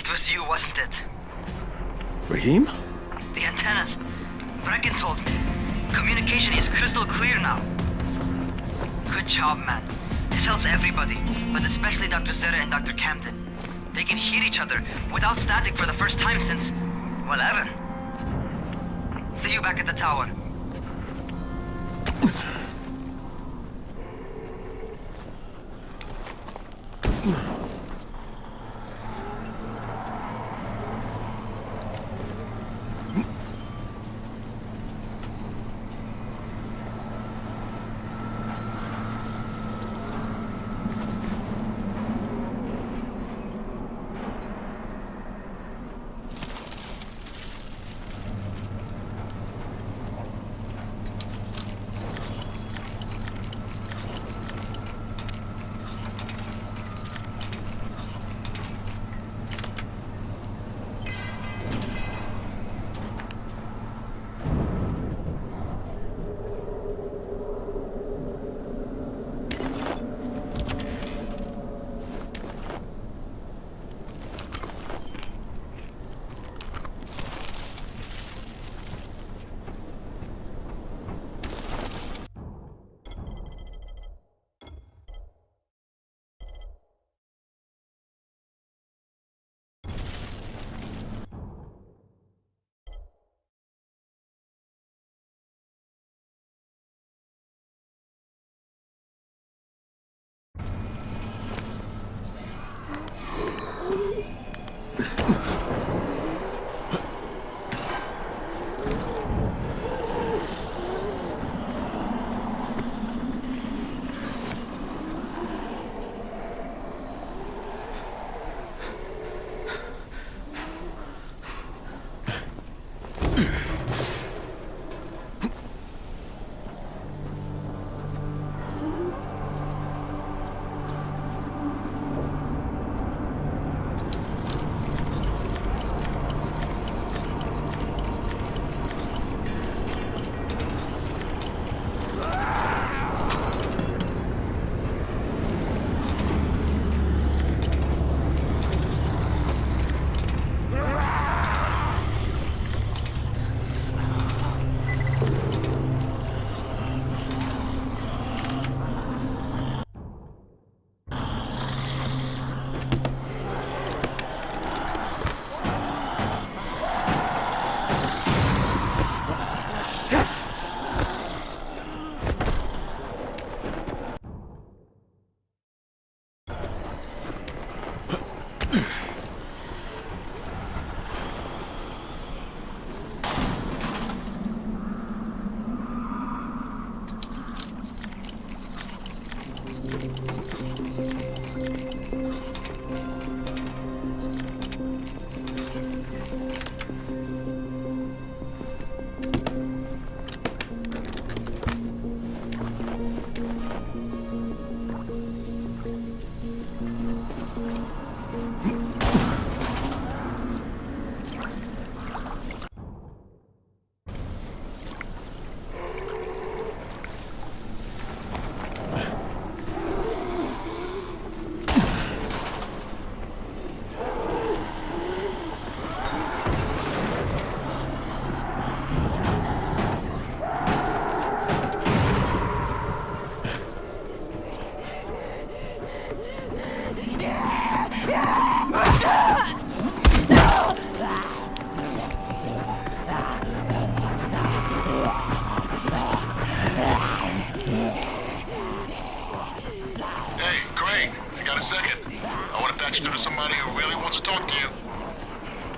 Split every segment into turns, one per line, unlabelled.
It was you, wasn't it?
Rahim?
The antennas. Brecken told me. Communication is crystal clear now. Good job, man. This helps everybody, but especially Dr. Zeta and Dr. Camden. They can hear each other without static for the first time since, well, ever. See you back at the tower.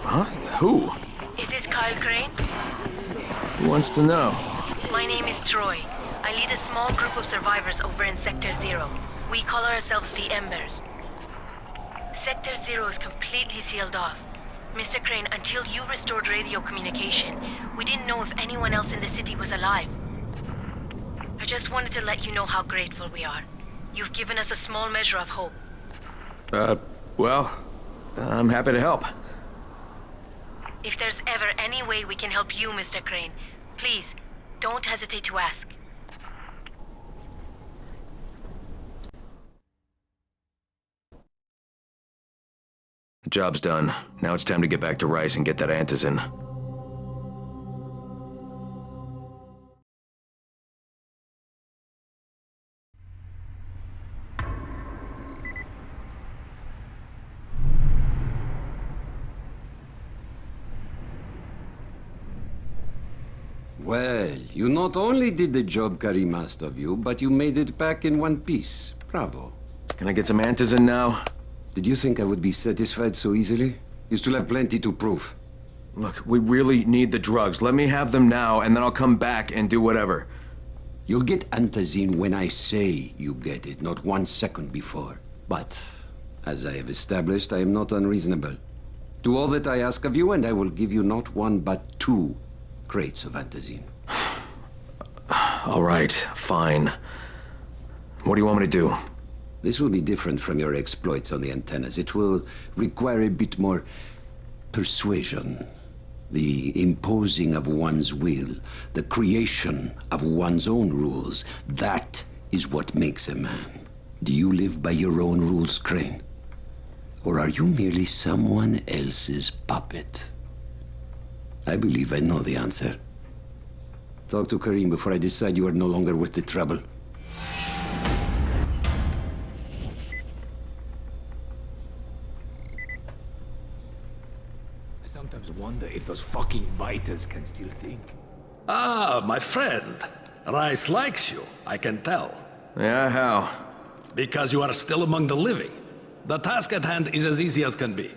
Huh? Who?
Is this Kyle Crane?
Who wants to know?
My name is Troy. I lead a small group of survivors over in Sector Zero. We call ourselves the Embers. Sector Zero is completely sealed off. Mr. Crane, until you restored radio communication, we didn't know if anyone else in the city was alive. I just wanted to let you know how grateful we are. You've given us a small measure of hope.
Well, I'm happy to help.
If there's ever any way we can help you, Mr. Crane, please, don't hesitate to ask.
Job's done. Now it's time to get back to Rice and get that antizin.
Well, you not only did the job Karim asked of you, but you made it back in one piece. Bravo.
Can I get some antizin now?
Did you think I would be satisfied so easily? You still have plenty to prove.
Look, we really need the drugs. Let me have them now, and then I'll come back and do whatever.
You'll get antizin when I say you get it, not 1 second before. But, as I have established, I am not unreasonable. Do all that I ask of you, and I will give you not 1, but 2 crates of antizin.
All right, fine. What do you want me to do?
This will be different from your exploits on the antennas. It will require a bit more persuasion. The imposing of one's will, the creation of one's own rules. That is what makes a man. Do you live by your own rules, Crane? Or are you merely someone else's puppet? I believe I know the answer. Talk to Karim before I decide you are no longer worth the trouble.
I sometimes wonder if those fucking biters can still think.
Ah, my friend. Rice likes you, I can tell.
Yeah, how?
Because you are still among the living. The task at hand is as easy as can be.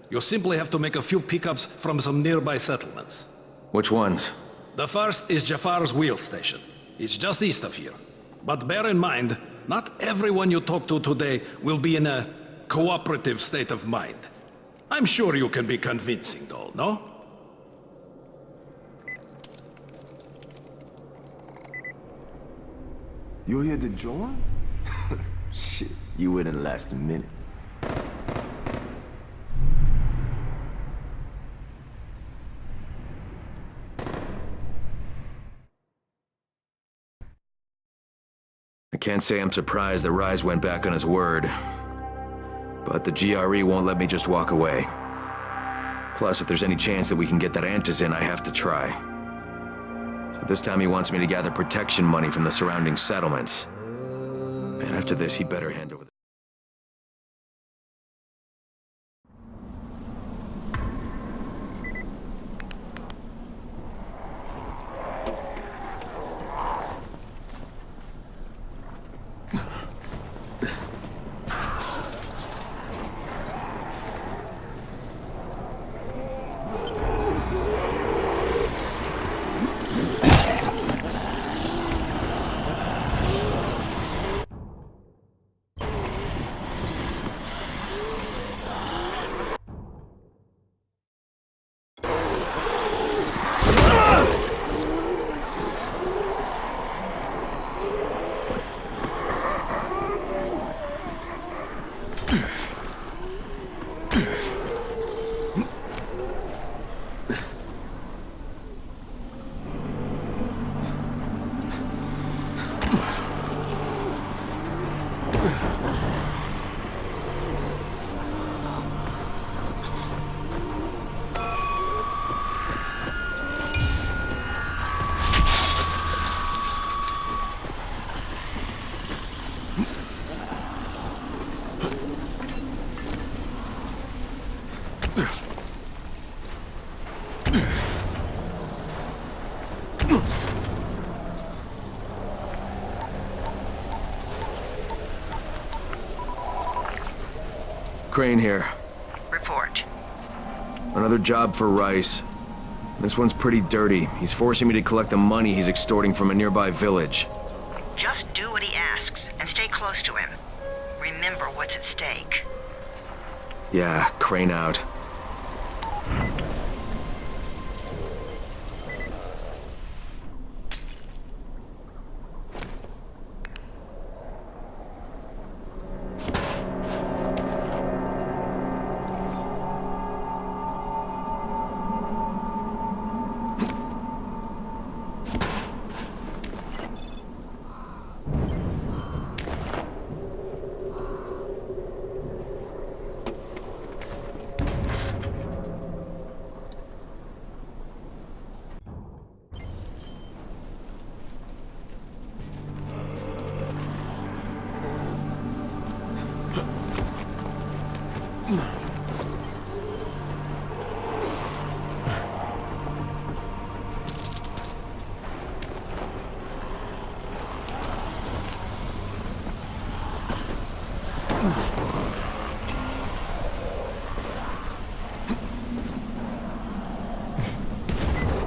You simply have to make a few pickups from some nearby settlements.
Which ones?
The first is Jafar's wheel station. It's just east of here. But bear in mind, not everyone you talk to today will be in a cooperative state of mind. I'm sure you can be convincing, though, no?
You're here to join? Shit, you wouldn't last a minute.
I can't say I'm surprised that Rise went back on his word. But the GRE won't let me just walk away. Plus, if there's any chance that we can get that antizin, I have to try. So this time he wants me to gather protection money from the surrounding settlements. And after this, he better hand over the... Crane here.
Report.
Another job for Rice. This one's pretty dirty. He's forcing me to collect the money he's extorting from a nearby village.
Just do what he asks and stay close to him. Remember what's at stake.
Yeah, Crane out.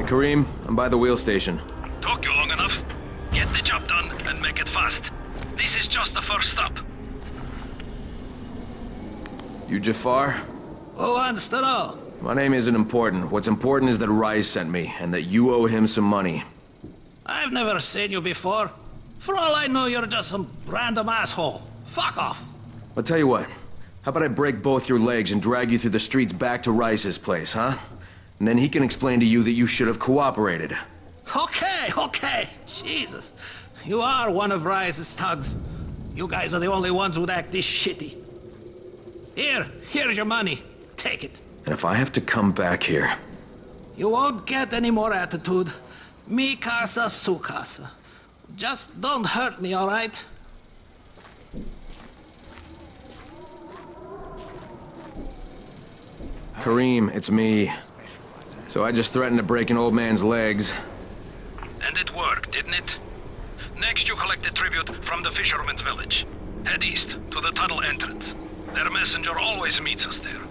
Kareem, I'm by the wheel station.
Took you long enough. Get the job done and make it fast. This is just the first stop.
You Jafar?
Who wants to know?
My name isn't important. What's important is that Rise sent me, and that you owe him some money.
I've never seen you before. For all I know, you're just some random asshole. Fuck off.
I'll tell you what. How about I break both your legs and drag you through the streets back to Rice's place, huh? And then he can explain to you that you should have cooperated.
Okay. Jesus. You are one of Rise's thugs. You guys are the only ones who'd act this shitty. Here's your money. Take it.
And if I have to come back here...
You won't get any more attitude. Mi casa, su casa. Just don't hurt me, all right?
Kareem, it's me. So I just threatened to break an old man's legs.
And it worked, didn't it? Next, you collect the tribute from the fisherman's village. Head east to the tunnel entrance. Their messenger always meets us there.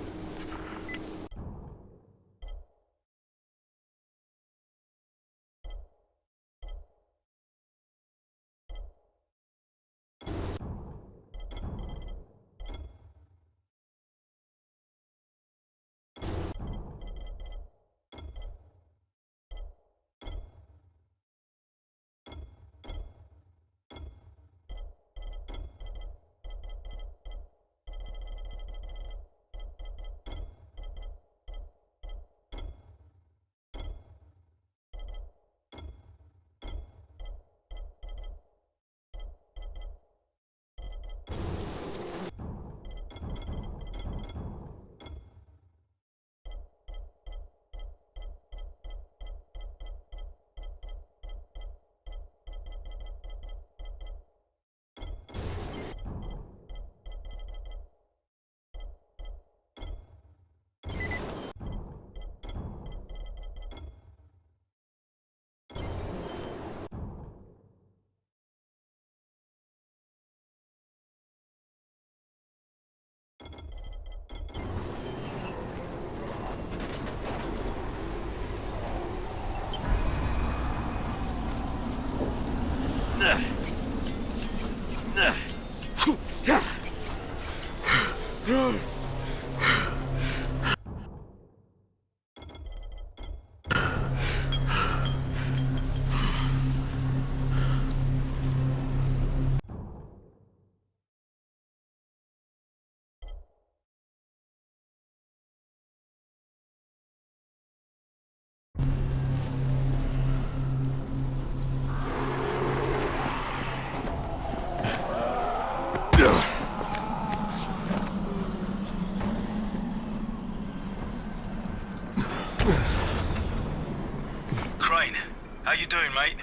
Crane, how you doing, mate?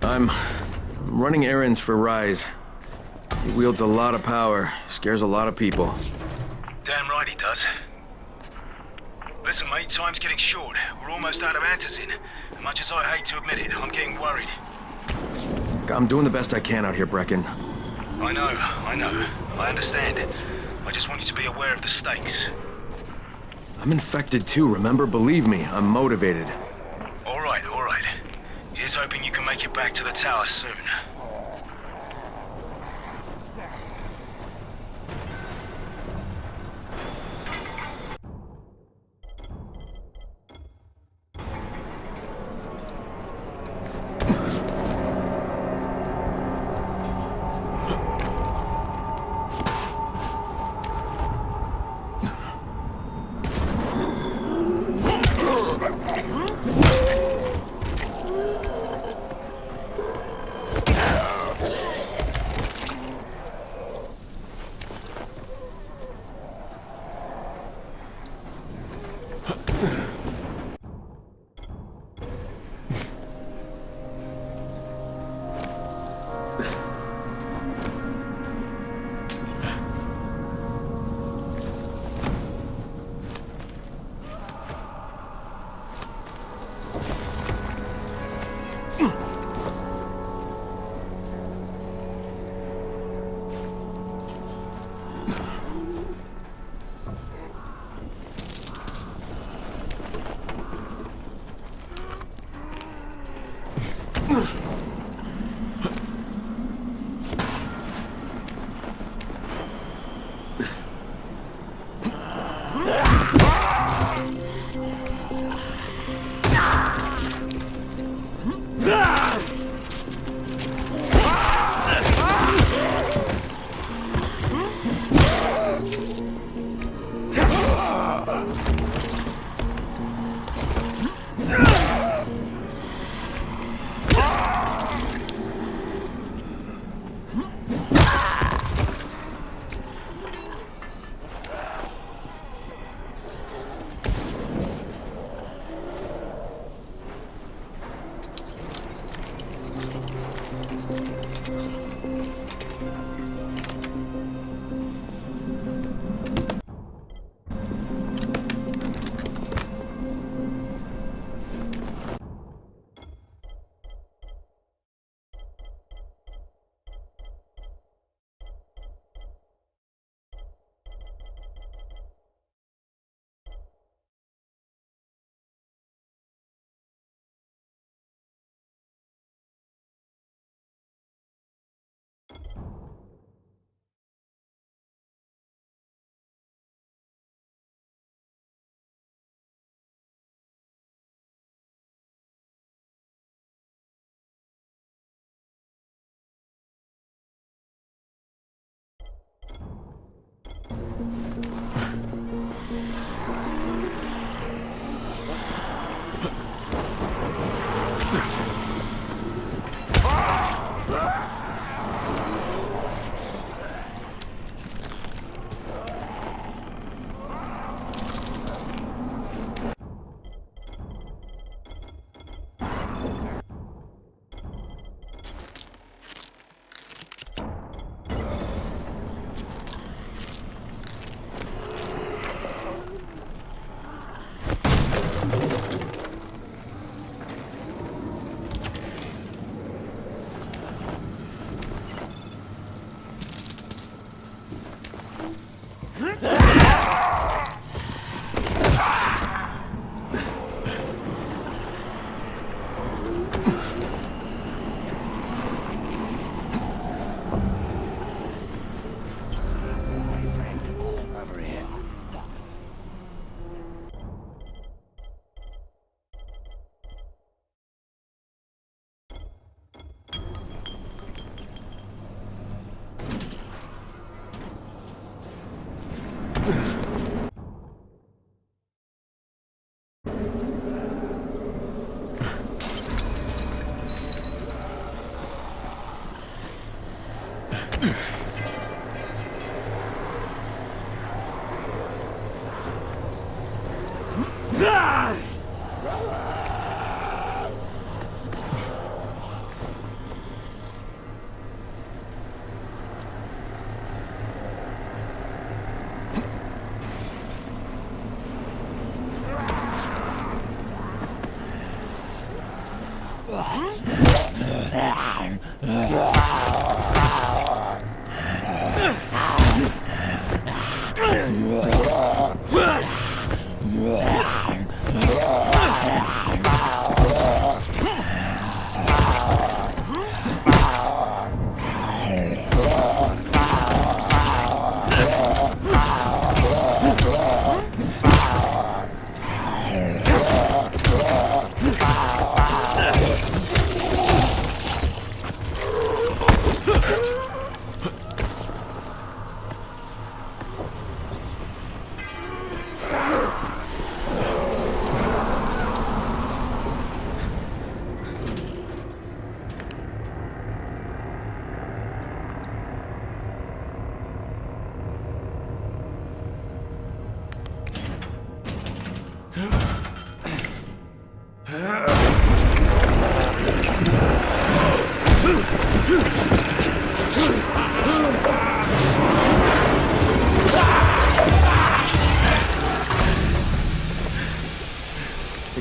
I'm running errands for Rise. He wields a lot of power, scares a lot of people.
Damn right he does. Listen, mate, time's getting short. We're almost out of antizin. As much as I hate to admit it, I'm getting worried.
I'm doing the best I can out here, Brecken.
I know. I understand. I just want you to be aware of the stakes.
I'm infected too, remember? Believe me, I'm motivated.
All right. Here's hoping you can make it back to the tower soon.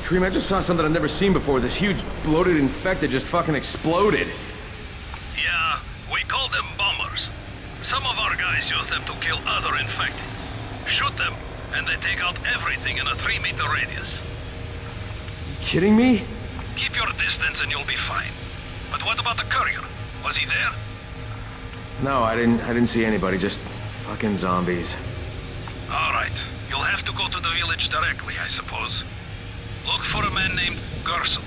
Hey, Kareem, I just saw something I've never seen before. This huge, bloated infected just fucking exploded.
Yeah, we call them bombers. Some of our guys use them to kill other infected. Shoot them, and they take out everything in a 3-meter radius.
You kidding me?
Keep your distance and you'll be fine. But what about the courier? Was he there?
No, I didn't see anybody, just fucking zombies.
All right. You'll have to go to the village directly, I suppose. Look for a man named Gersel.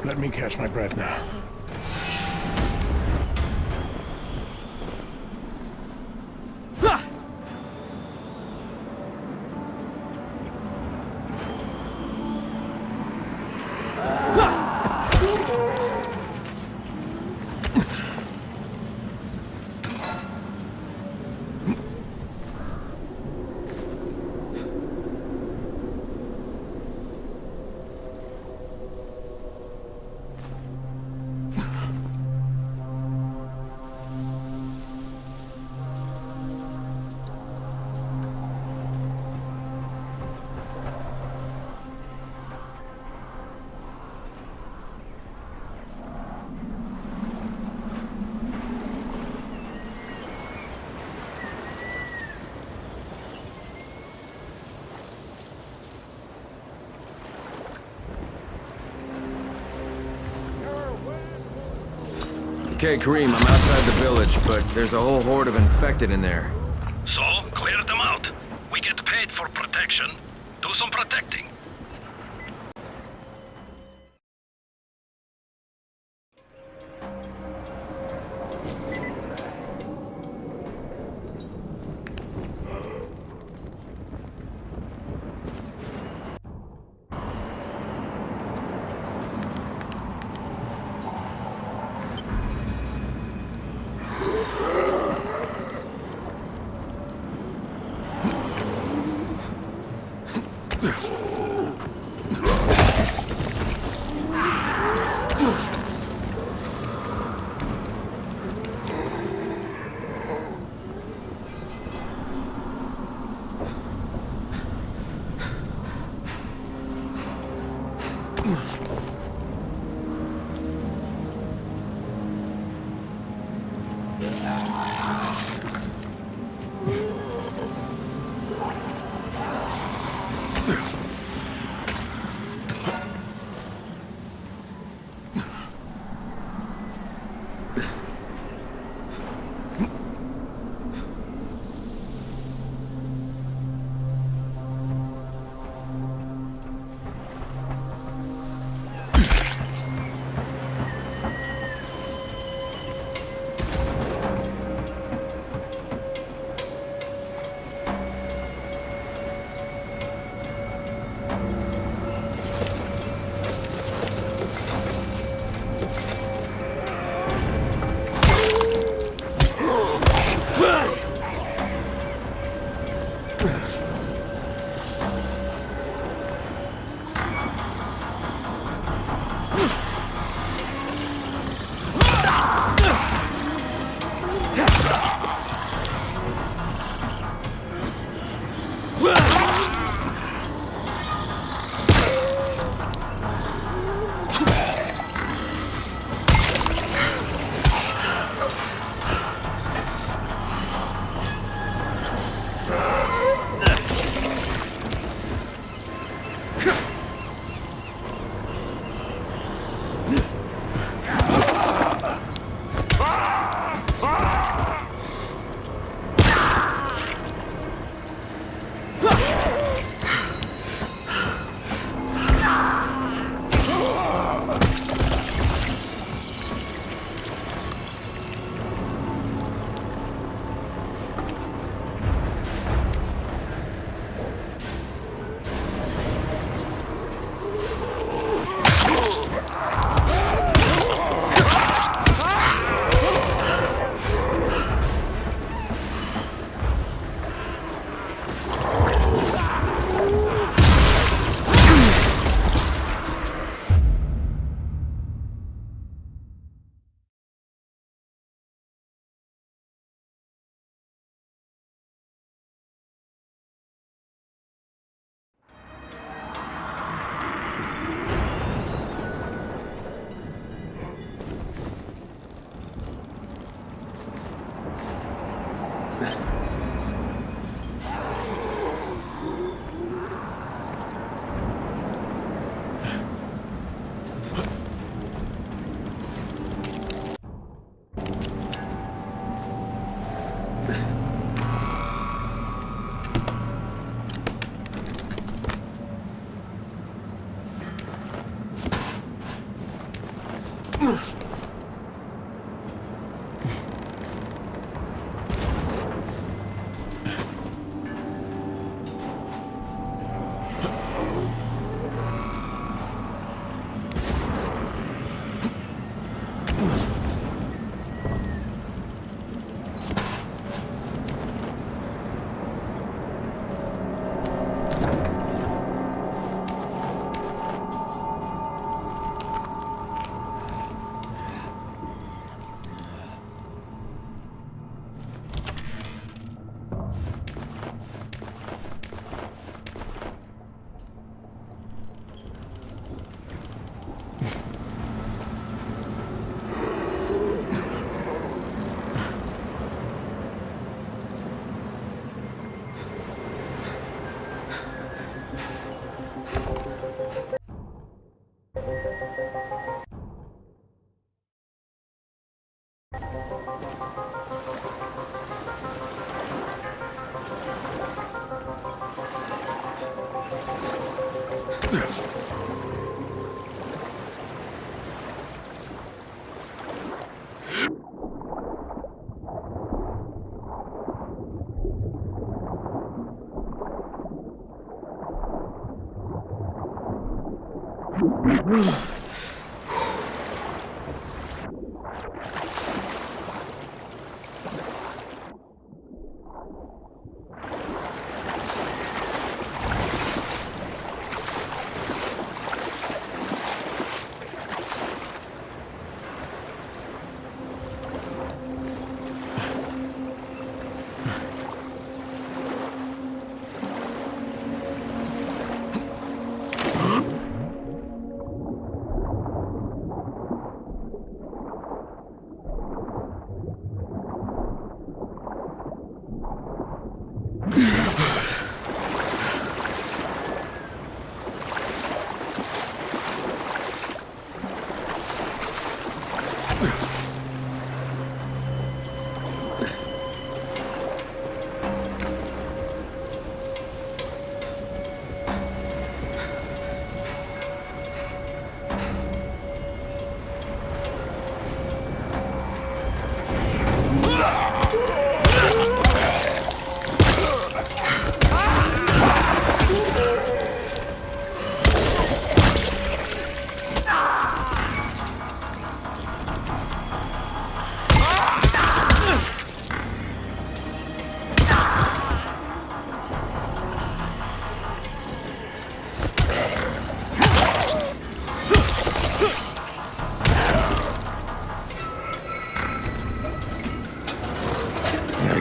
Let me catch my breath now.
Okay, Kareem, I'm outside the village, but there's a whole horde of infected in there.
So, clear them out. We get paid for protection. Do some protecting.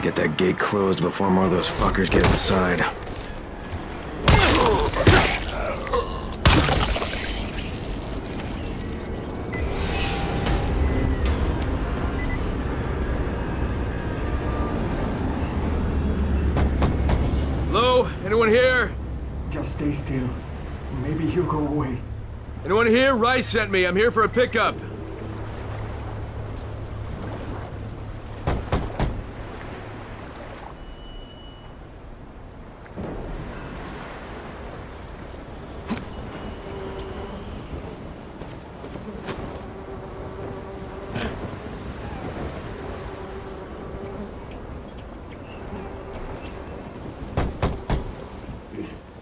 Gotta get that gate closed before more of those fuckers get inside. Hello? Anyone here?
Just stay still. Maybe he'll go away.
Anyone here? Rice sent me. I'm here for a pickup.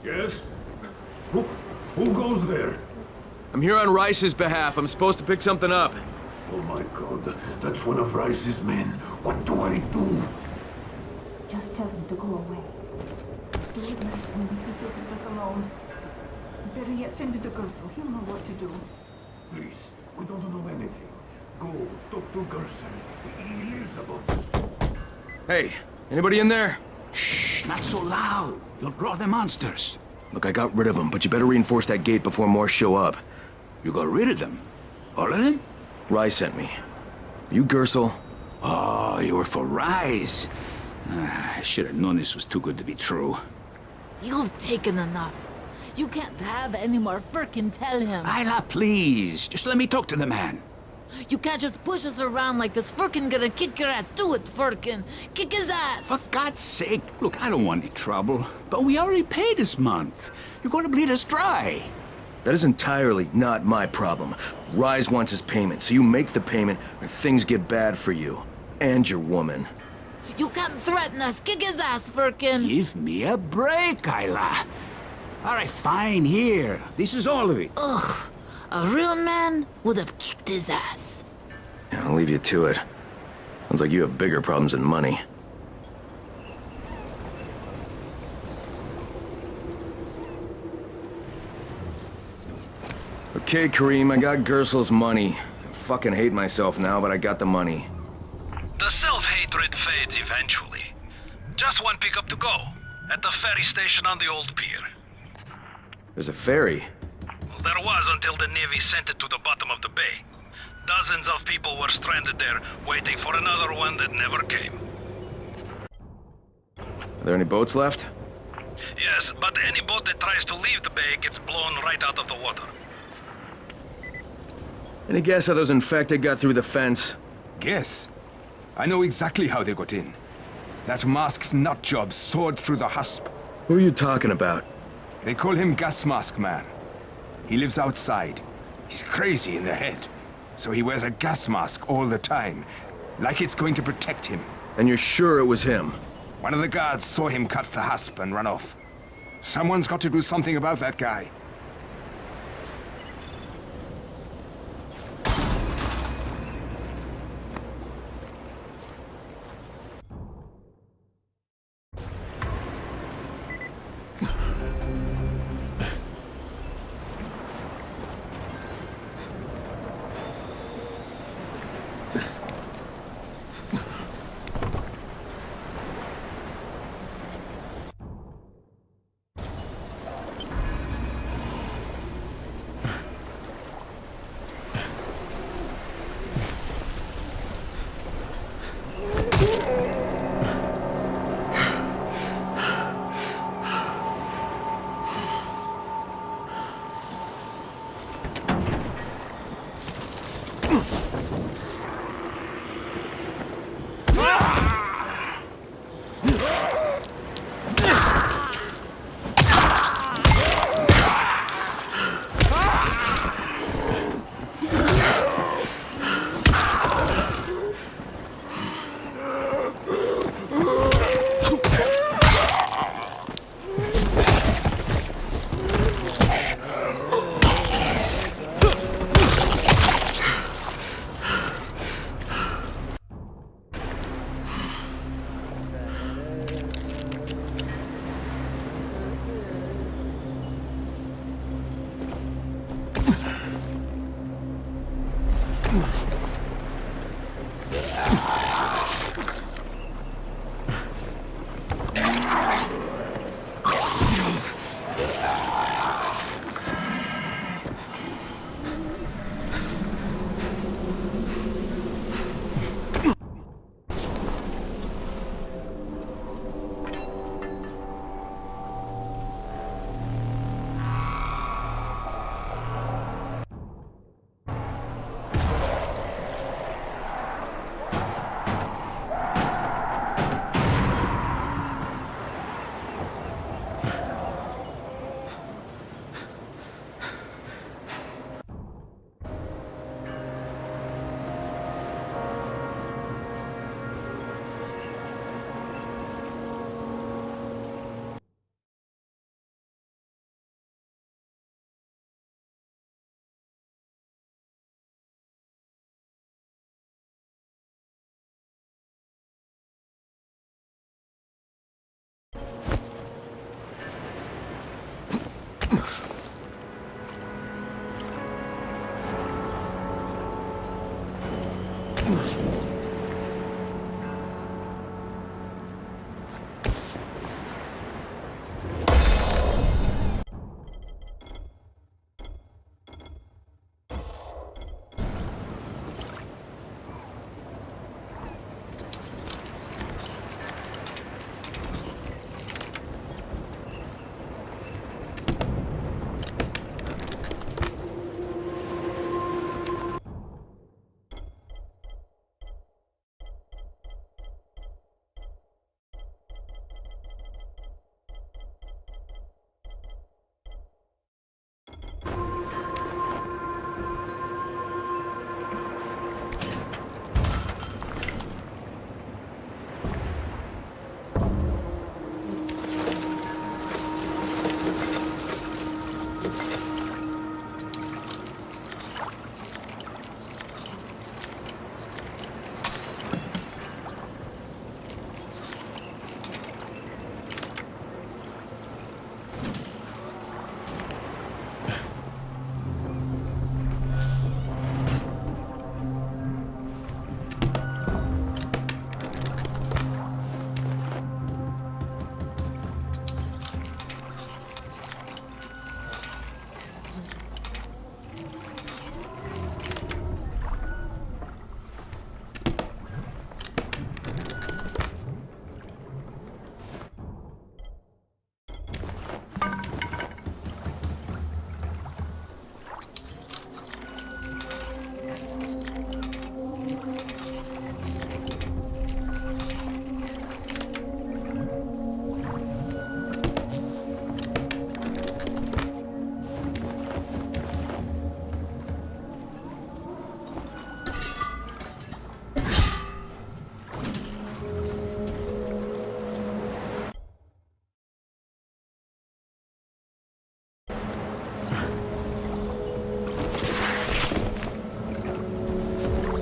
Yes? Who goes there?
I'm here on Rice's behalf. I'm supposed to pick something up.
Oh my god, that's one of Rice's men. What do I do?
Just tell him to go away. Do it nice and leave us alone. Better yet, send it to Gerson. He'll know what to do.
Please, we don't know anything. Go, talk to Gerson. He lives above this.
Hey, anybody in there?
Shh, not so loud. You'll draw the monsters.
Look, I got rid of them, but you better reinforce that gate before more show up.
You got rid of them? All of them?
Rice sent me. You Gersel?
Oh, you were for Rise. I should have known this was too good to be true.
You've taken enough. You can't have any more. Firkin, tell him.
Isla, please. Just let me talk to the man.
You can't just push us around like this. Firkin gonna kick your ass. Do it, Firkin. Kick his ass.
For God's sake. Look, I don't want any trouble. But we already paid this month. You're gonna bleed us dry.
That is entirely not my problem. Rise wants his payment, so you make the payment or things get bad for you. And your woman.
You can't threaten us. Kick his ass, Firkin.
Give me a break, Isla. All right, fine, here. This is all of it.
Ugh. A real man would have kicked his ass.
Yeah, I'll leave you to it. Sounds like you have bigger problems than money. Okay, Kareem, I got Gersel's money. I fucking hate myself now, but I got the money.
The self-hatred fades eventually. Just one pickup to go. At the ferry station on the old pier.
There's a ferry.
Well, there was until the Navy sent it to the bottom of the bay. Dozens of people were stranded there, waiting for another one that never came.
Are there any boats left?
Yes, but any boat that tries to leave the bay gets blown right out of the water.
Any guess how those infected got through the fence?
Guess? I know exactly how they got in. That masked nutjob soared through the husp.
Who are you talking about?
They call him Gas Mask Man. He lives outside. He's crazy in the head, so he wears a gas mask all the time, like it's going to protect him.
And you're sure it was him?
One of the guards saw him cut the husp and run off. Someone's got to do something about that guy.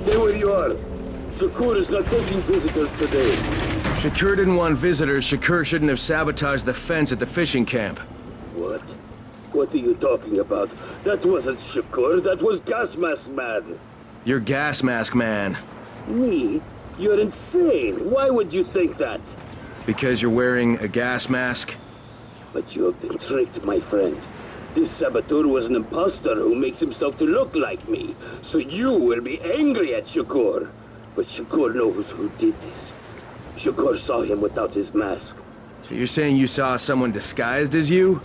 Stay where you are. Shakur is not taking visitors today.
If Shakur didn't want visitors, Shakur shouldn't have sabotaged the fence at the fishing camp.
What? What are you talking about? That wasn't Shakur, that was Gas Mask Man.
You're Gas Mask Man.
Me? You're insane. Why would you think that?
Because you're wearing a gas mask?
But you have been tricked, my friend. This saboteur was an imposter who makes himself to look like me. So you will be angry at Shakur. But Shakur knows who did this. Shakur saw him without his mask.
So you're saying you saw someone disguised as you?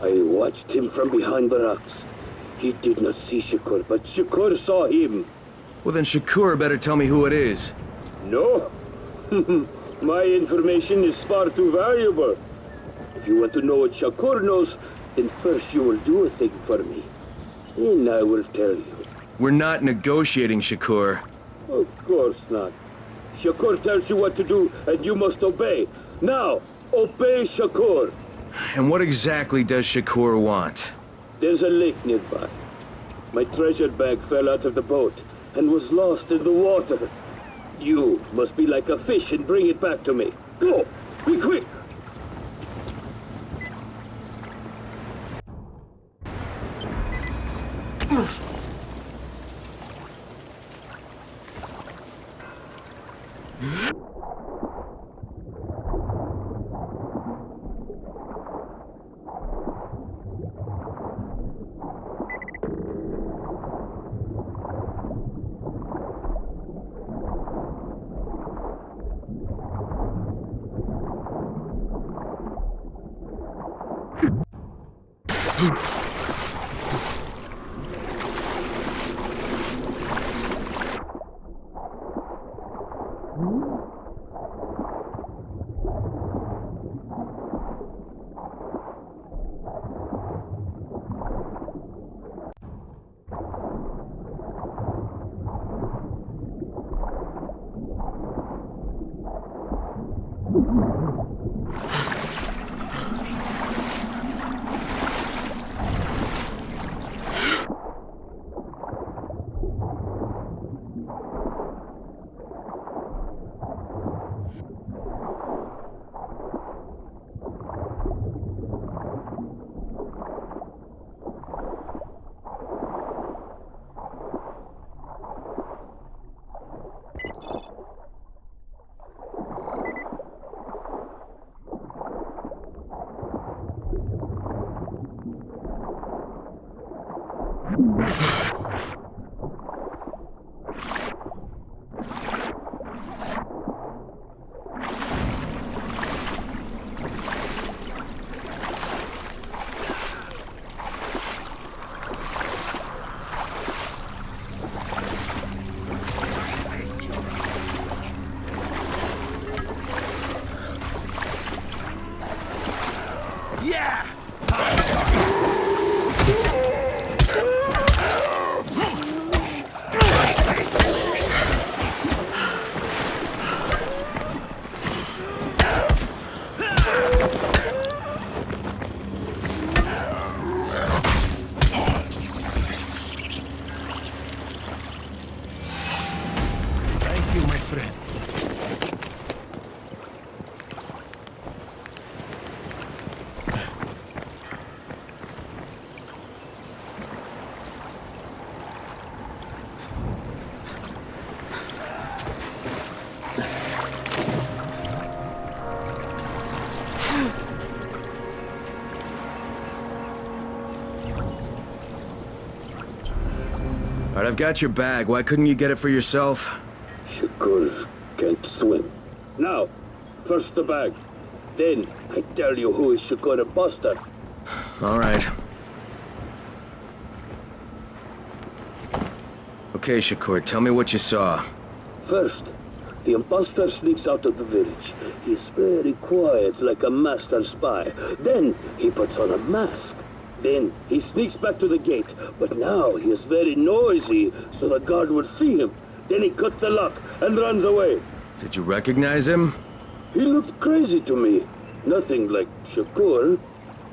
I watched him from behind the rocks. He did not see Shakur, but Shakur saw him.
Well then Shakur better tell me who it is.
No. My information is far too valuable. If you want to know what Shakur knows, then first you will do a thing for me. Then I will tell you.
We're not negotiating, Shakur.
Of course not. Shakur tells you what to do, and you must obey. Now, obey Shakur.
And what exactly does Shakur want?
There's a lake nearby. My treasure bag fell out of the boat and was lost in the water. You must be like a fish and bring it back to me. Go! Be quick!
Thank you, my friend.
All right, I've got your bag. Why couldn't you get it for yourself?
Shakur can't swim. Now, first the bag. Then I tell you who is Shakur imposter.
All right. Okay, Shakur, tell me what you saw.
First, the imposter sneaks out of the village. He's very quiet, like a master spy. Then he puts on a mask. Then he sneaks back to the gate, but now he is very noisy, so the guard would see him. Then he cuts the lock and runs away.
Did you recognize him?
He looked crazy to me. Nothing like Shakur.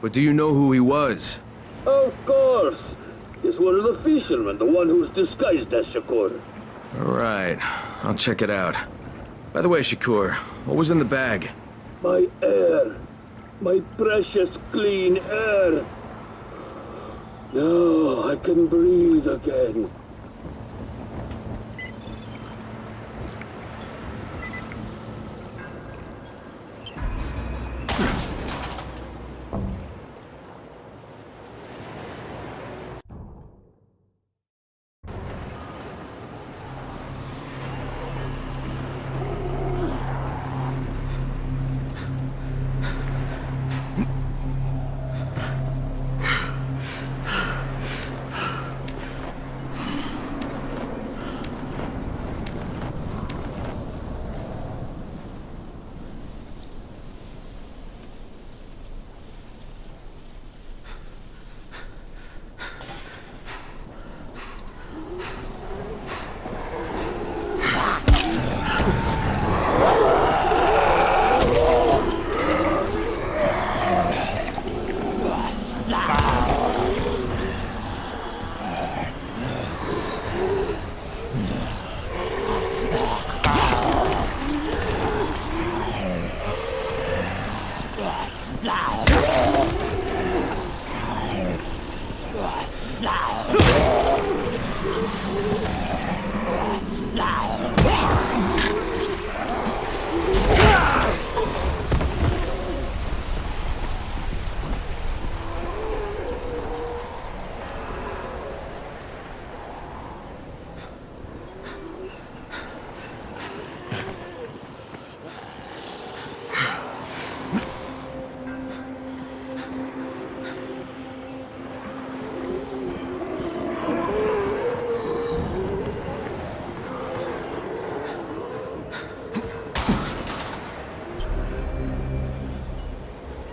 But do you know who he was?
Of course. He's one of the fishermen, the one who's disguised as Shakur.
All right, I'll check it out. By the way, Shakur, what was in the bag?
My air. My precious clean air. Now I can breathe again.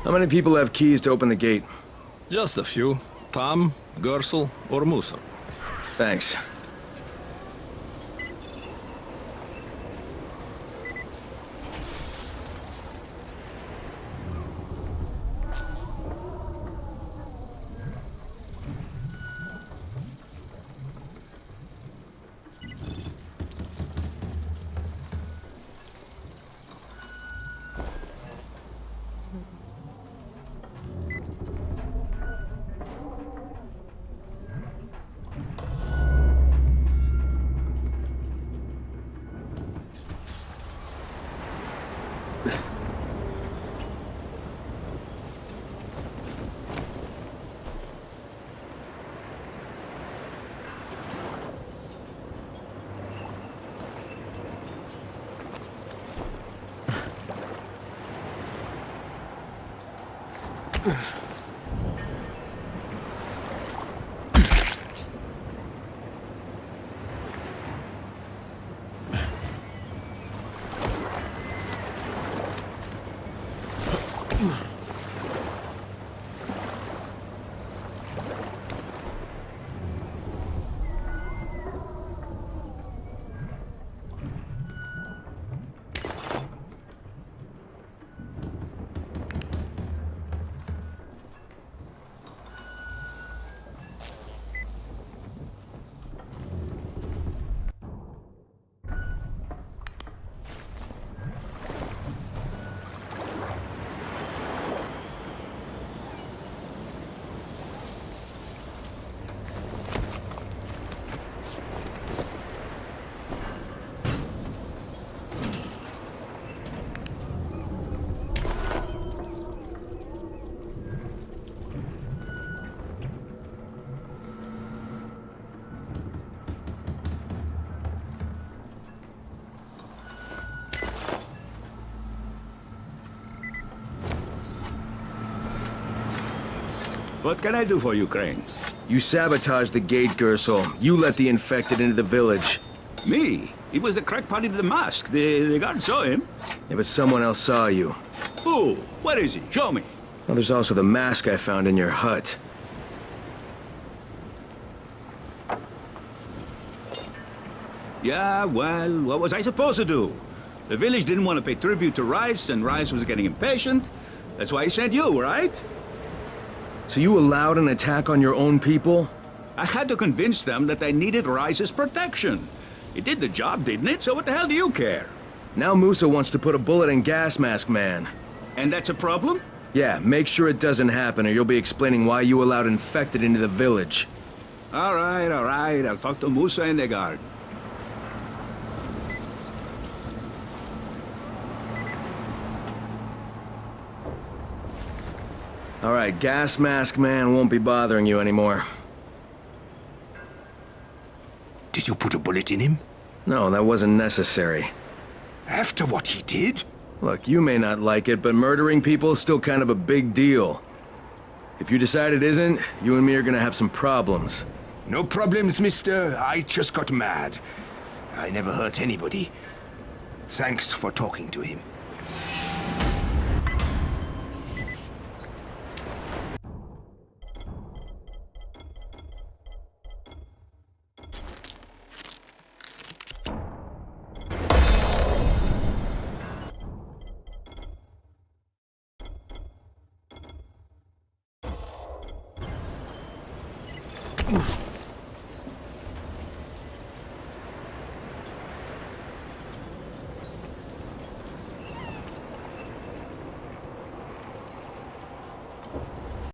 How many people have keys to open the gate?
Just a few. Tom, Gersel, or Musa.
Thanks.
What can I do for you, Crane?
You sabotaged the gate, Gersel. You let the infected into the village.
Me? He was the crackpot in the mask. The guard saw him.
Yeah, but someone else saw you.
Who? Where is he? Show me.
Well, there's also the mask I found in your hut.
Yeah, well, what was I supposed to do? The village didn't want to pay tribute to Rice, and Rice was getting impatient. That's why he sent you, right?
So you allowed an attack on your own people?
I had to convince them that they needed Rice's protection. It did the job, didn't it? So what the hell do you care?
Now Musa wants to put a bullet in Gas Mask Man.
And that's a problem?
Yeah, make sure it doesn't happen or you'll be explaining why you allowed infected into the village.
All right. I'll talk to Musa and the guard.
All right, Gas Mask Man won't be bothering you anymore.
Did you put a bullet in him?
No, that wasn't necessary.
After what he did?
Look, you may not like it, but murdering people is still kind of a big deal. If you decide it isn't, you and me are gonna have some problems.
No problems, mister. I just got mad. I never hurt anybody. Thanks for talking to him.
Oof.